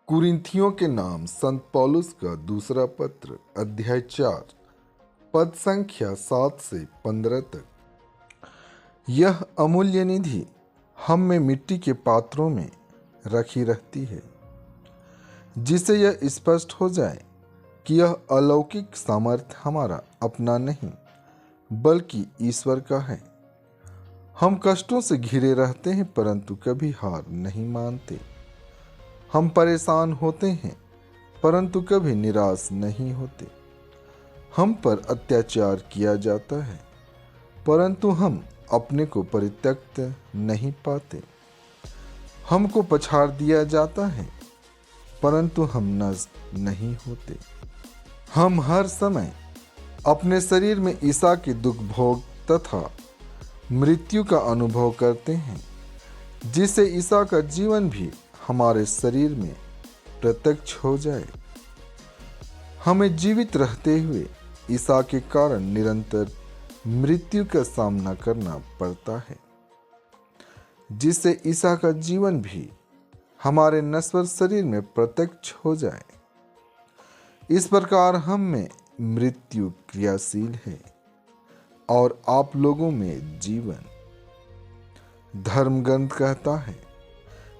कुरिन्थियों के नाम संत पौलुस का दूसरा पत्र अध्याय 4 पद संख्या 7 से 15 तक। यह अमूल्य निधि हम में मिट्टी के पात्रों में रखी रहती है, जिससे यह स्पष्ट हो जाए कि यह अलौकिक सामर्थ्य हमारा अपना नहीं बल्कि ईश्वर का है। हम कष्टों से घिरे रहते हैं परंतु कभी हार नहीं मानते। हम परेशान होते हैं परंतु कभी निराश नहीं होते। हम पर अत्याचार किया जाता है परंतु हम अपने को परित्यक्त नहीं पाते। हमको पछाड़ दिया जाता है परंतु हम नष्ट नहीं होते। हम हर समय अपने शरीर में ईसा के दुख भोग तथा मृत्यु का अनुभव करते हैं, जिससे ईसा का जीवन भी हमारे शरीर में प्रत्यक्ष हो जाए। हमें जीवित रहते हुए ईसा के कारण निरंतर मृत्यु का सामना करना पड़ता है, जिससे ईसा का जीवन भी हमारे नश्वर शरीर में प्रत्यक्ष हो जाए। इस प्रकार हम में मृत्यु क्रियाशील है और आप लोगों में जीवन। धर्मग्रंथ कहता है,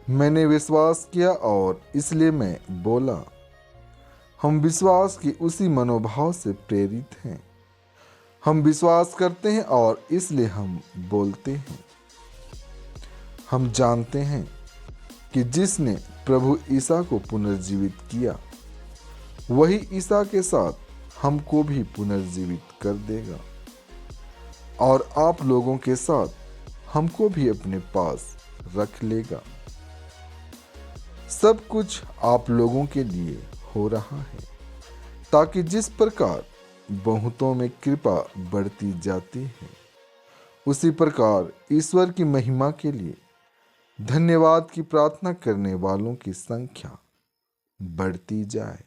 मैंने विश्वास किया और इसलिए मैं बोला। हम विश्वास के उसी मनोभाव से प्रेरित हैं। हम विश्वास करते हैं और इसलिए हम बोलते हैं। हम जानते हैं कि जिसने प्रभु ईसा को पुनर्जीवित किया, वही ईसा के साथ हमको भी पुनर्जीवित कर देगा और आप लोगों के साथ हमको भी अपने पास रख लेगा। सब कुछ आप लोगों के लिए हो रहा है ताकि जिस प्रकार बहुतों में कृपा बढ़ती जाती है, उसी प्रकार ईश्वर की महिमा के लिए धन्यवाद की प्रार्थना करने वालों की संख्या बढ़ती जाए।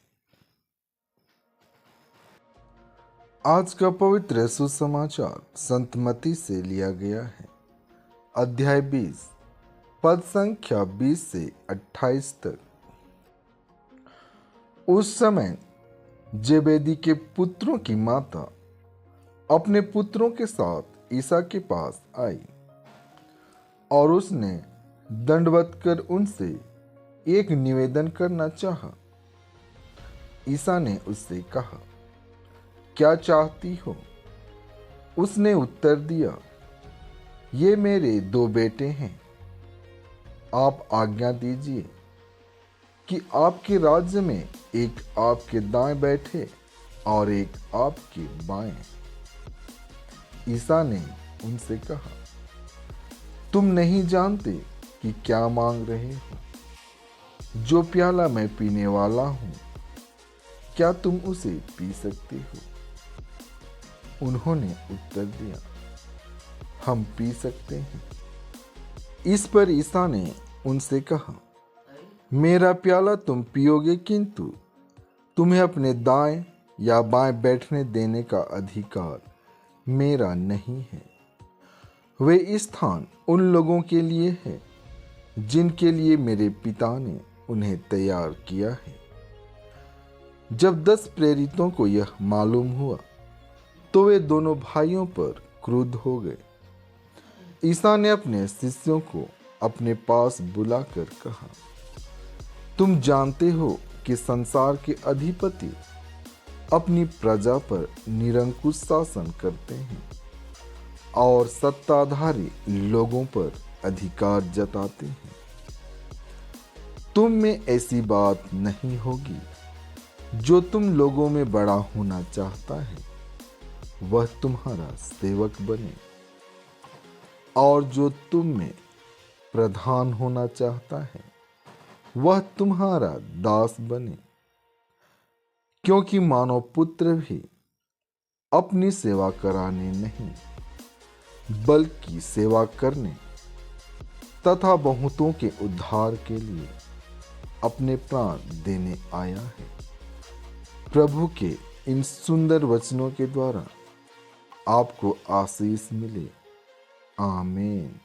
आज का पवित्र सुसमाचार संत मत्ती से लिया गया है। अध्याय 20 पद संख्या 20 से 28 तक। उस समय जेबेदी के पुत्रों की माता अपने पुत्रों के साथ ईसा के पास आई और उसने दंडवत कर उनसे एक निवेदन करना चाहा। ईसा ने उससे कहा, क्या चाहती हो? उसने उत्तर दिया, ये मेरे 2 बेटे हैं। आप आज्ञा दीजिए कि आपके राज्य में एक आपके दाएं बैठे और एक आपके बाएं। ईसा ने उनसे कहा, तुम नहीं जानते कि क्या मांग रहे हो। जो प्याला मैं पीने वाला हूं, क्या तुम उसे पी सकते हो? उन्होंने उत्तर दिया, हम पी सकते हैं। इस पर ईसा ने उनसे कहा, मेरा प्याला तुम पियोगे किंतु तुम्हें अपने दाएं या बाएं बैठने देने का अधिकार मेरा नहीं है। वे स्थान उन लोगों के लिए है जिनके लिए मेरे पिता ने उन्हें तैयार किया है। जब 10 प्रेरितों को यह मालूम हुआ तो वे दोनों भाइयों पर क्रुद्ध हो गए। ईसा ने अपने शिष्यों को अपने पास बुलाकर कहा, तुम जानते हो कि संसार के अधिपति अपनी प्रजा पर निरंकुश शासन करते हैं और सत्ताधारी लोगों पर अधिकार जताते हैं। तुम में ऐसी बात नहीं होगी। जो तुम लोगों में बड़ा होना चाहता है, वह तुम्हारा सेवक बने, और जो तुम में प्रधान होना चाहता है, वह तुम्हारा दास बने। क्योंकि मानव पुत्र भी अपनी सेवा कराने नहीं बल्कि सेवा करने तथा बहुतों के उद्धार के लिए अपने प्राण देने आया है। प्रभु के इन सुंदर वचनों के द्वारा आपको आशीष मिले। आमीन।